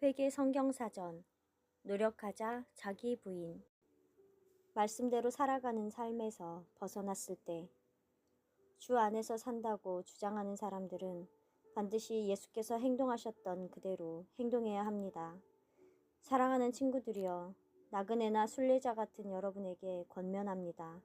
회계 성경사전, 노력하자 자기 부인. 말씀대로 살아가는 삶에서 벗어났을 때, 주 안에서 산다고 주장하는 사람들은 반드시 예수께서 행동하셨던 그대로 행동해야 합니다. 사랑하는 친구들이여, 나그네나 순례자 같은 여러분에게 권면합니다.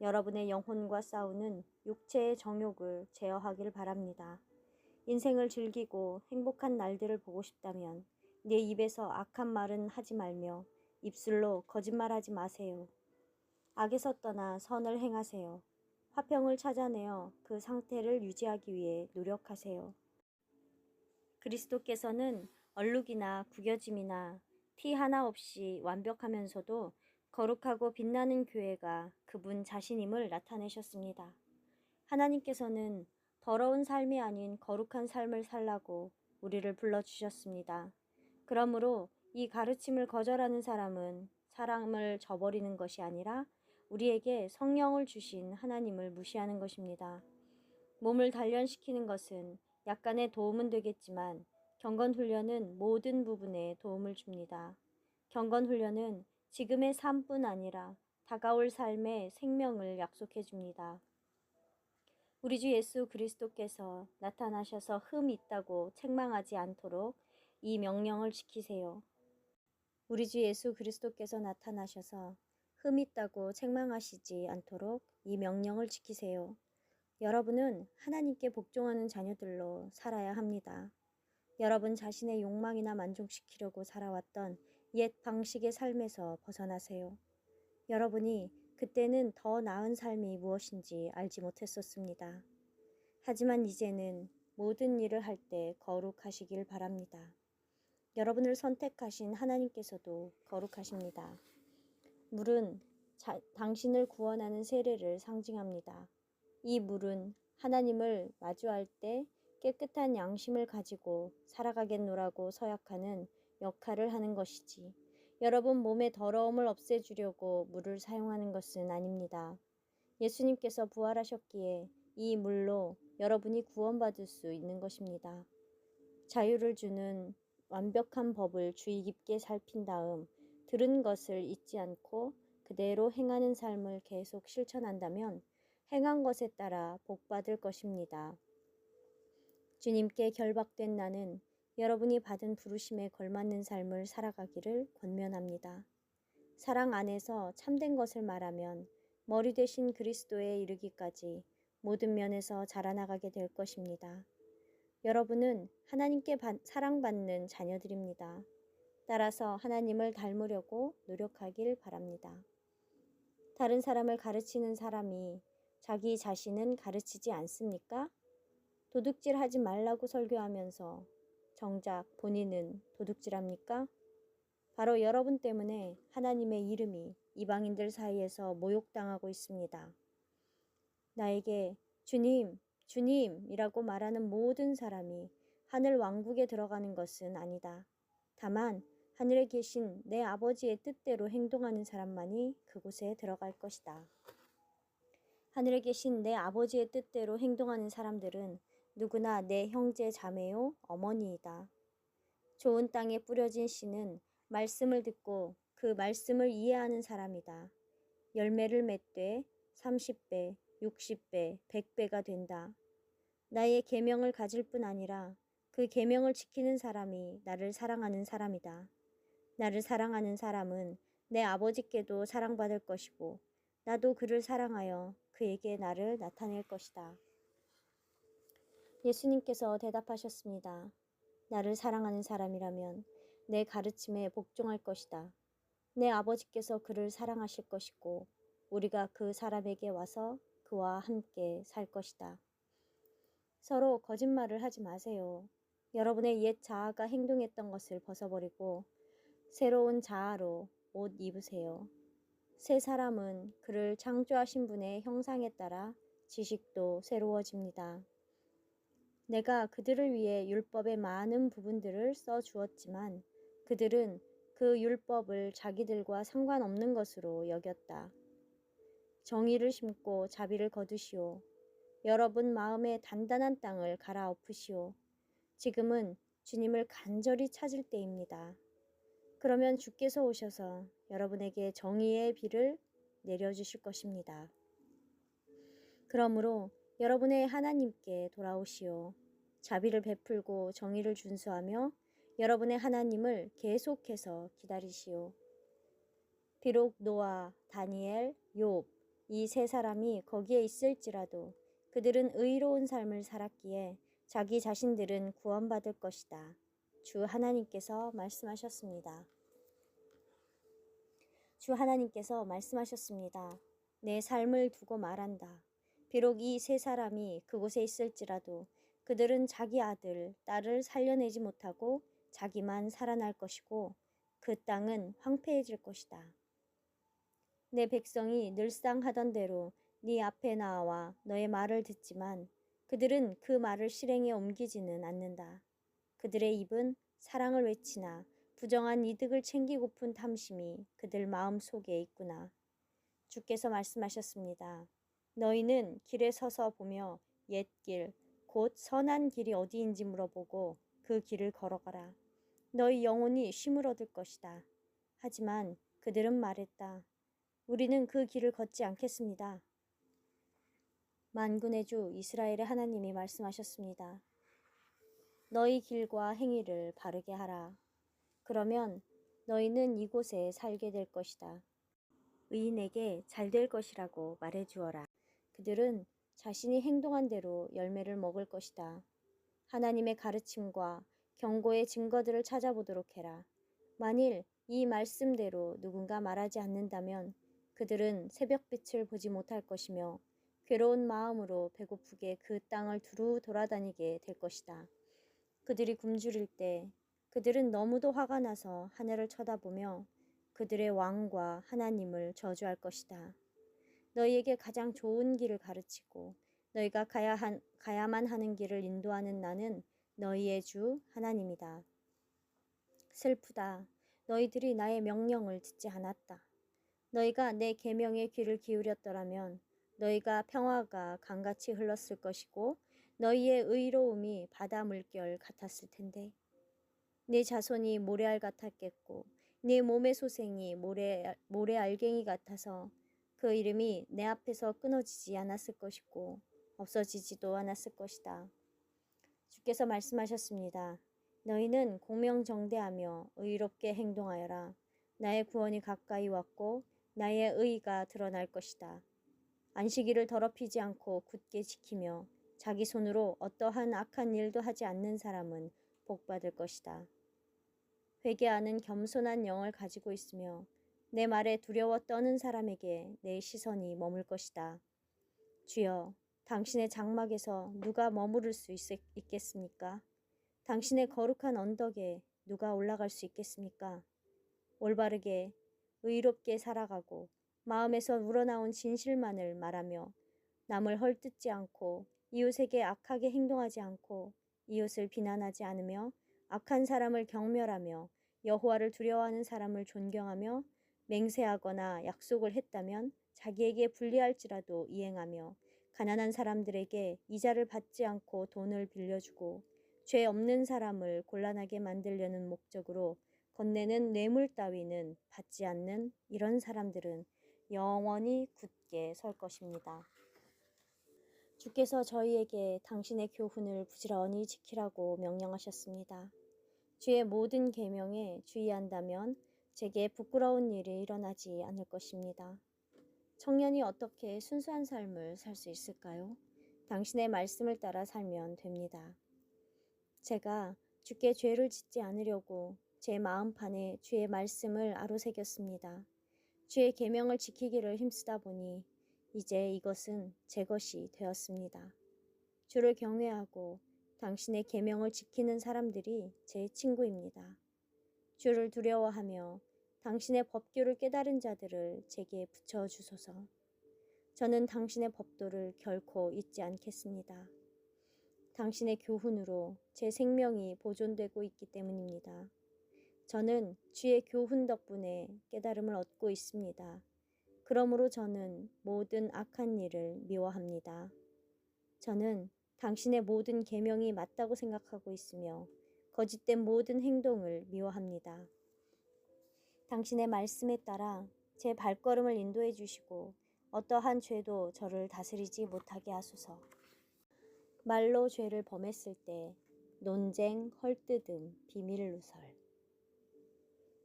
여러분의 영혼과 싸우는 육체의 정욕을 제어하길 바랍니다. 인생을 즐기고 행복한 날들을 보고 싶다면 내 입에서 악한 말은 하지 말며 입술로 거짓말하지 마세요. 악에서 떠나 선을 행하세요. 화평을 찾아내어 그 상태를 유지하기 위해 노력하세요. 그리스도께서는 얼룩이나 구겨짐이나 티 하나 없이 완벽하면서도 거룩하고 빛나는 교회가 그분 자신임을 나타내셨습니다. 하나님께서는 더러운 삶이 아닌 거룩한 삶을 살라고 우리를 불러주셨습니다. 그러므로 이 가르침을 거절하는 사람은 사람을 저버리는 것이 아니라 우리에게 성령을 주신 하나님을 무시하는 것입니다. 몸을 단련시키는 것은 약간의 도움은 되겠지만 경건훈련은 모든 부분에 도움을 줍니다. 경건훈련은 지금의 삶뿐 아니라 다가올 삶의 생명을 약속해 줍니다. 우리 주 예수 그리스도께서 나타나셔서 흠 있다고 책망하지 않도록 이 명령을 지키세요. 우리 주 예수 그리스도께서 나타나셔서 흠 있다고 책망하시지 않도록 이 명령을 지키세요. 여러분은 하나님께 복종하는 자녀들로 살아야 합니다. 여러분 자신의 욕망이나 만족시키려고 살아왔던 옛 방식의 삶에서 벗어나세요. 여러분이 그때는 더 나은 삶이 무엇인지 알지 못했었습니다. 하지만 이제는 모든 일을 할 때 거룩하시길 바랍니다. 여러분을 선택하신 하나님께서도 거룩하십니다. 물은 당신을 구원하는 세례를 상징합니다. 이 물은 하나님을 마주할 때 깨끗한 양심을 가지고 살아가겠노라고 서약하는 역할을 하는 것이지, 여러분 몸의 더러움을 없애주려고 물을 사용하는 것은 아닙니다. 예수님께서 부활하셨기에 이 물로 여러분이 구원받을 수 있는 것입니다. 자유를 주는 완벽한 법을 주의 깊게 살핀 다음 들은 것을 잊지 않고 그대로 행하는 삶을 계속 실천한다면 행한 것에 따라 복받을 것입니다. 주님께 결박된 나는 여러분이 받은 부르심에 걸맞는 삶을 살아가기를 권면합니다. 사랑 안에서 참된 것을 말하면 머리 되신 그리스도에 이르기까지 모든 면에서 자라나가게 될 것입니다. 여러분은 하나님께 사랑받는 자녀들입니다. 따라서 하나님을 닮으려고 노력하길 바랍니다. 다른 사람을 가르치는 사람이 자기 자신은 가르치지 않습니까? 도둑질하지 말라고 설교하면서 정작 본인은 도둑질합니까? 바로 여러분 때문에 하나님의 이름이 이방인들 사이에서 모욕당하고 있습니다. 나에게 주님, 주님이라고 말하는 모든 사람이 하늘 왕국에 들어가는 것은 아니다. 다만 하늘에 계신 내 아버지의 뜻대로 행동하는 사람만이 그곳에 들어갈 것이다. 하늘에 계신 내 아버지의 뜻대로 행동하는 사람들은 누구나 내 형제 자매요 어머니이다. 좋은 땅에 뿌려진 씨는 말씀을 듣고 그 말씀을 이해하는 사람이다. 열매를 맺되 30배, 60배, 100배가 된다. 나의 계명을 가질 뿐 아니라 그 계명을 지키는 사람이 나를 사랑하는 사람이다. 나를 사랑하는 사람은 내 아버지께도 사랑받을 것이고 나도 그를 사랑하여 그에게 나를 나타낼 것이다. 예수님께서 대답하셨습니다. 나를 사랑하는 사람이라면 내 가르침에 복종할 것이다. 내 아버지께서 그를 사랑하실 것이고 우리가 그 사람에게 와서 그와 함께 살 것이다. 서로 거짓말을 하지 마세요. 여러분의 옛 자아가 행동했던 것을 벗어버리고 새로운 자아로 옷 입으세요. 새 사람은 그를 창조하신 분의 형상에 따라 지식도 새로워집니다. 내가 그들을 위해 율법의 많은 부분들을 써 주었지만 그들은 그 율법을 자기들과 상관없는 것으로 여겼다. 정의를 심고 자비를 거두시오. 여러분 마음에 단단한 땅을 갈아엎으시오. 지금은 주님을 간절히 찾을 때입니다. 그러면 주께서 오셔서 여러분에게 정의의 비를 내려주실 것입니다. 그러므로 여러분의 하나님께 돌아오시오. 자비를 베풀고 정의를 준수하며 여러분의 하나님을 계속해서 기다리시오. 비록 노아, 다니엘, 욥 이 세 사람이 거기에 있을지라도 그들은 의로운 삶을 살았기에 자기 자신들은 구원받을 것이다. 주 하나님께서 말씀하셨습니다. 주 하나님께서 말씀하셨습니다. 내 삶을 두고 말한다. 비록 이 세 사람이 그곳에 있을지라도 그들은 자기 아들, 딸을 살려내지 못하고 자기만 살아날 것이고 그 땅은 황폐해질 것이다. 내 백성이 늘상 하던 대로 네 앞에 나와 너의 말을 듣지만 그들은 그 말을 실행에 옮기지는 않는다. 그들의 입은 사랑을 외치나 부정한 이득을 챙기고픈 탐심이 그들 마음 속에 있구나. 주께서 말씀하셨습니다. 너희는 길에 서서 보며 옛길, 곧 선한 길이 어디인지 물어보고 그 길을 걸어가라. 너희 영혼이 쉼을 얻을 것이다. 하지만 그들은 말했다. 우리는 그 길을 걷지 않겠습니다. 만군의 주 이스라엘의 하나님이 말씀하셨습니다. 너희 길과 행위를 바르게 하라. 그러면 너희는 이곳에 살게 될 것이다. 의인에게 잘 될 것이라고 말해 주어라. 그들은 자신이 행동한 대로 열매를 먹을 것이다. 하나님의 가르침과 경고의 증거들을 찾아보도록 해라. 만일 이 말씀대로 누군가 말하지 않는다면 그들은 새벽빛을 보지 못할 것이며 괴로운 마음으로 배고프게 그 땅을 두루 돌아다니게 될 것이다. 그들이 굶주릴 때 그들은 너무도 화가 나서 하늘을 쳐다보며 그들의 왕과 하나님을 저주할 것이다. 너희에게 가장 좋은 길을 가르치고 너희가 가야만 하는 길을 인도하는 나는 너희의 주 하나님이다. 슬프다. 너희들이 나의 명령을 듣지 않았다. 너희가 내 계명에 귀를 기울였더라면 너희가 평화가 강같이 흘렀을 것이고 너희의 의로움이 바다 물결 같았을 텐데 네 자손이 모래알 같았겠고 네 몸의 소생이 모래알갱이 같아서 그 이름이 내 앞에서 끊어지지 않았을 것이고 없어지지도 않았을 것이다. 주께서 말씀하셨습니다. 너희는 공명정대하며 의롭게 행동하여라. 나의 구원이 가까이 왔고 나의 의가 드러날 것이다. 안식일을 더럽히지 않고 굳게 지키며 자기 손으로 어떠한 악한 일도 하지 않는 사람은 복받을 것이다. 회개하는 겸손한 영을 가지고 있으며 내 말에 두려워 떠는 사람에게 내 시선이 머물 것이다. 주여, 당신의 장막에서 누가 머무를 수 있겠습니까? 당신의 거룩한 언덕에 누가 올라갈 수 있겠습니까? 올바르게 의롭게 살아가고 마음에서 우러나온 진실만을 말하며 남을 헐뜯지 않고 이웃에게 악하게 행동하지 않고 이웃을 비난하지 않으며 악한 사람을 경멸하며 여호와를 두려워하는 사람을 존경하며 맹세하거나 약속을 했다면 자기에게 불리할지라도 이행하며 가난한 사람들에게 이자를 받지 않고 돈을 빌려주고 죄 없는 사람을 곤란하게 만들려는 목적으로 건네는 뇌물 따위는 받지 않는 이런 사람들은 영원히 굳게 설 것입니다. 주께서 저희에게 당신의 교훈을 부지런히 지키라고 명령하셨습니다. 주의 모든 계명에 주의한다면 제게 부끄러운 일이 일어나지 않을 것입니다. 청년이 어떻게 순수한 삶을 살 수 있을까요? 당신의 말씀을 따라 살면 됩니다. 제가 주께 죄를 짓지 않으려고 제 마음판에 주의 말씀을 아로새겼습니다. 주의 계명을 지키기를 힘쓰다 보니 이제 이것은 제 것이 되었습니다. 주를 경외하고 당신의 계명을 지키는 사람들이 제 친구입니다. 주를 두려워하며 당신의 법규를 깨달은 자들을 제게 붙여주소서. 저는 당신의 법도를 결코 잊지 않겠습니다. 당신의 교훈으로 제 생명이 보존되고 있기 때문입니다. 저는 주의 교훈 덕분에 깨달음을 얻고 있습니다. 그러므로 저는 모든 악한 일을 미워합니다. 저는 당신의 모든 계명이 맞다고 생각하고 있으며 거짓된 모든 행동을 미워합니다. 당신의 말씀에 따라 제 발걸음을 인도해 주시고 어떠한 죄도 저를 다스리지 못하게 하소서. 말로 죄를 범했을 때 논쟁, 헐뜯음, 비밀 누설.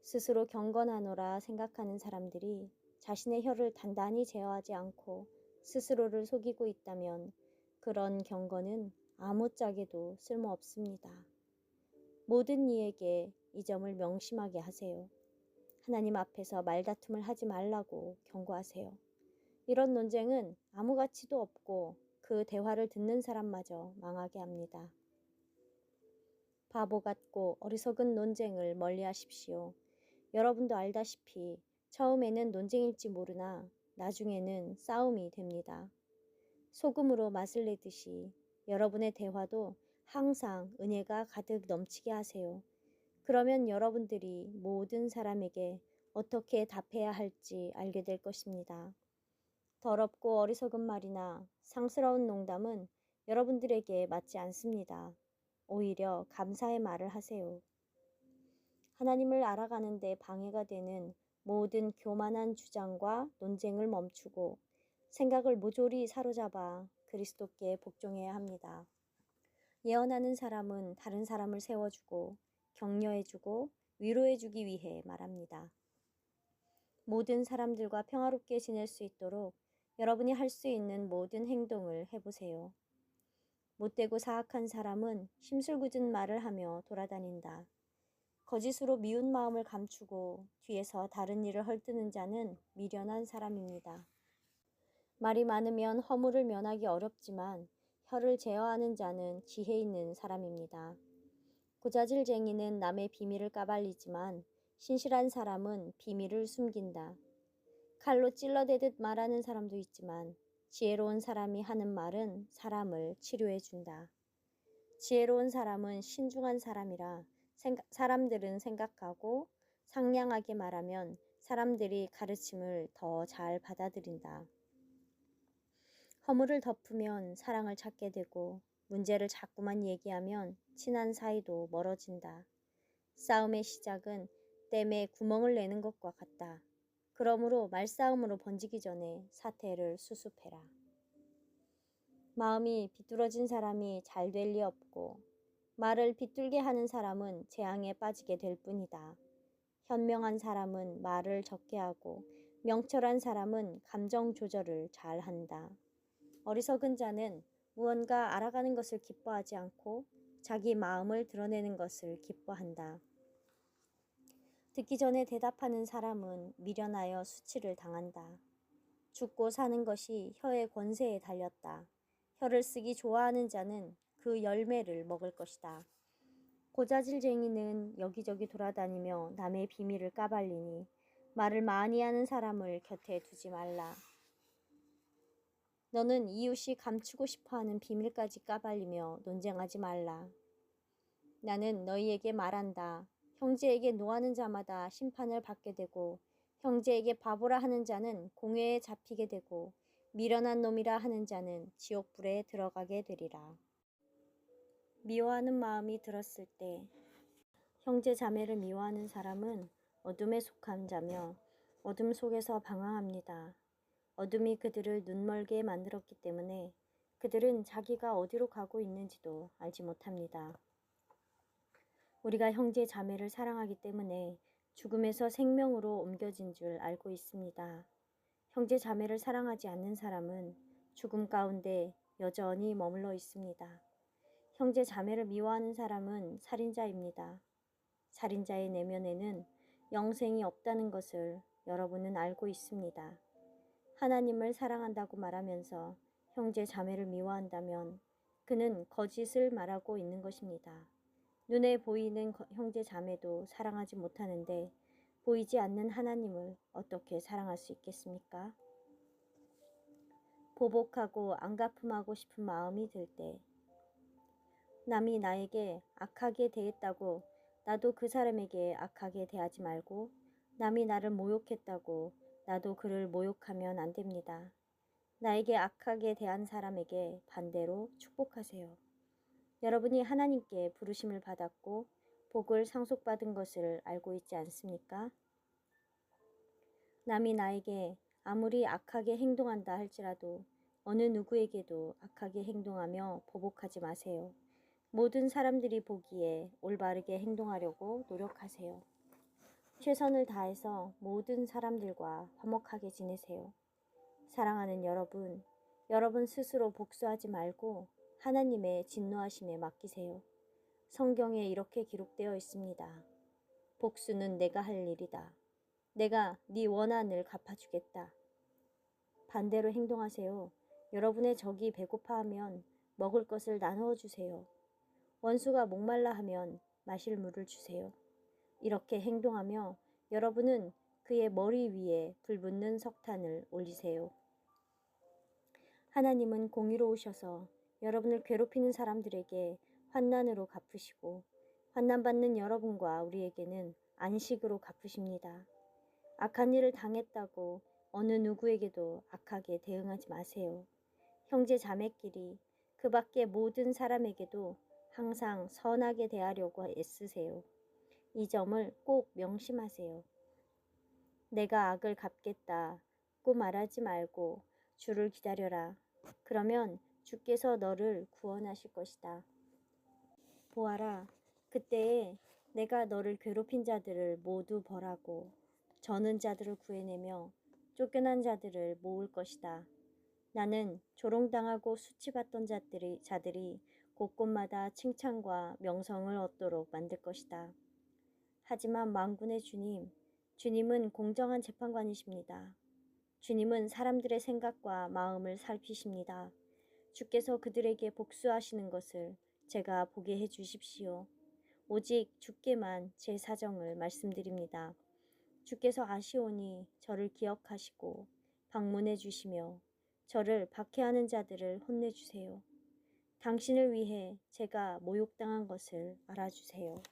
스스로 경건하노라 생각하는 사람들이 자신의 혀를 단단히 제어하지 않고 스스로를 속이고 있다면 그런 경건은 아무짝에도 쓸모없습니다. 모든 이에게 이 점을 명심하게 하세요. 하나님 앞에서 말다툼을 하지 말라고 경고하세요. 이런 논쟁은 아무 가치도 없고 그 대화를 듣는 사람마저 망하게 합니다. 바보 같고 어리석은 논쟁을 멀리하십시오. 여러분도 알다시피 처음에는 논쟁일지 모르나 나중에는 싸움이 됩니다. 소금으로 맛을 내듯이 여러분의 대화도 항상 은혜가 가득 넘치게 하세요. 그러면 여러분들이 모든 사람에게 어떻게 답해야 할지 알게 될 것입니다. 더럽고 어리석은 말이나 상스러운 농담은 여러분들에게 맞지 않습니다. 오히려 감사의 말을 하세요. 하나님을 알아가는 데 방해가 되는 모든 교만한 주장과 논쟁을 멈추고 생각을 모조리 사로잡아 그리스도께 복종해야 합니다. 예언하는 사람은 다른 사람을 세워주고 격려해주고 위로해주기 위해 말합니다. 모든 사람들과 평화롭게 지낼 수 있도록 여러분이 할 수 있는 모든 행동을 해보세요. 못되고 사악한 사람은 심술궂은 말을 하며 돌아다닌다. 거짓으로 미운 마음을 감추고 뒤에서 다른 일을 헐뜯는 자는 미련한 사람입니다. 말이 많으면 허물을 면하기 어렵지만 혀를 제어하는 자는 지혜 있는 사람입니다. 고자질쟁이는 남의 비밀을 까발리지만 신실한 사람은 비밀을 숨긴다. 칼로 찔러대듯 말하는 사람도 있지만 지혜로운 사람이 하는 말은 사람을 치료해 준다. 지혜로운 사람은 신중한 사람이라 사람들은 생각하고 상냥하게 말하면 사람들이 가르침을 더 잘 받아들인다. 허물을 덮으면 사랑을 찾게 되고 문제를 자꾸만 얘기하면 친한 사이도 멀어진다. 싸움의 시작은 댐에 구멍을 내는 것과 같다. 그러므로 말싸움으로 번지기 전에 사태를 수습해라. 마음이 비뚤어진 사람이 잘 될 리 없고 말을 비뚤게 하는 사람은 재앙에 빠지게 될 뿐이다. 현명한 사람은 말을 적게 하고 명철한 사람은 감정 조절을 잘 한다. 어리석은 자는 무언가 알아가는 것을 기뻐하지 않고 자기 마음을 드러내는 것을 기뻐한다. 듣기 전에 대답하는 사람은 미련하여 수치를 당한다. 죽고 사는 것이 혀의 권세에 달렸다. 혀를 쓰기 좋아하는 자는 그 열매를 먹을 것이다. 고자질쟁이는 여기저기 돌아다니며 남의 비밀을 까발리니 말을 많이 하는 사람을 곁에 두지 말라. 너는 이웃이 감추고 싶어하는 비밀까지 까발리며 논쟁하지 말라. 나는 너희에게 말한다. 형제에게 노하는 자마다 심판을 받게 되고 형제에게 바보라 하는 자는 공회에 잡히게 되고 미련한 놈이라 하는 자는 지옥불에 들어가게 되리라. 미워하는 마음이 들었을 때 형제 자매를 미워하는 사람은 어둠에 속한 자며 어둠 속에서 방황합니다. 어둠이 그들을 눈멀게 만들었기 때문에 그들은 자기가 어디로 가고 있는지도 알지 못합니다. 우리가 형제 자매를 사랑하기 때문에 죽음에서 생명으로 옮겨진 줄 알고 있습니다. 형제 자매를 사랑하지 않는 사람은 죽음 가운데 여전히 머물러 있습니다. 형제 자매를 미워하는 사람은 살인자입니다. 살인자의 내면에는 영생이 없다는 것을 여러분은 알고 있습니다. 하나님을 사랑한다고 말하면서 형제 자매를 미워한다면 그는 거짓을 말하고 있는 것입니다. 눈에 보이는 형제 자매도 사랑하지 못하는데 보이지 않는 하나님을 어떻게 사랑할 수 있겠습니까? 보복하고 안갚음하고 싶은 마음이 들 때 남이 나에게 악하게 대했다고 나도 그 사람에게 악하게 대하지 말고 남이 나를 모욕했다고 나도 그를 모욕하면 안 됩니다. 나에게 악하게 대한 사람에게 반대로 축복하세요. 여러분이 하나님께 부르심을 받았고 복을 상속받은 것을 알고 있지 않습니까? 남이 나에게 아무리 악하게 행동한다 할지라도 어느 누구에게도 악하게 행동하며 보복하지 마세요. 모든 사람들이 보기에 올바르게 행동하려고 노력하세요. 최선을 다해서 모든 사람들과 화목하게 지내세요. 사랑하는 여러분, 여러분 스스로 복수하지 말고 하나님의 진노하심에 맡기세요. 성경에 이렇게 기록되어 있습니다. 복수는 내가 할 일이다. 내가 네 원한을 갚아주겠다. 반대로 행동하세요. 여러분의 적이 배고파하면 먹을 것을 나누어 주세요. 원수가 목말라 하면 마실 물을 주세요. 이렇게 행동하며 여러분은 그의 머리 위에 불붙는 석탄을 올리세요. 하나님은 공의로우셔서 여러분을 괴롭히는 사람들에게 환난으로 갚으시고 환난받는 여러분과 우리에게는 안식으로 갚으십니다. 악한 일을 당했다고 어느 누구에게도 악하게 대응하지 마세요. 형제 자매끼리 그 밖의 모든 사람에게도 항상 선하게 대하려고 애쓰세요. 이 점을 꼭 명심하세요. 내가 악을 갚겠다고 말하지 말고 주를 기다려라. 그러면 주께서 너를 구원하실 것이다. 보아라, 그때에 내가 너를 괴롭힌 자들을 모두 벌하고 저는 자들을 구해내며 쫓겨난 자들을 모을 것이다. 나는 조롱당하고 수치받던 자들이 곳곳마다 칭찬과 명성을 얻도록 만들 것이다. 하지만 만군의 주님은 공정한 재판관이십니다. 주님은 사람들의 생각과 마음을 살피십니다. 주께서 그들에게 복수하시는 것을 제가 보게 해 주십시오. 오직 주께만 제 사정을 말씀드립니다. 주께서 아시오니 저를 기억하시고 방문해 주시며 저를 박해하는 자들을 혼내주세요. 당신을 위해 제가 모욕당한 것을 알아주세요.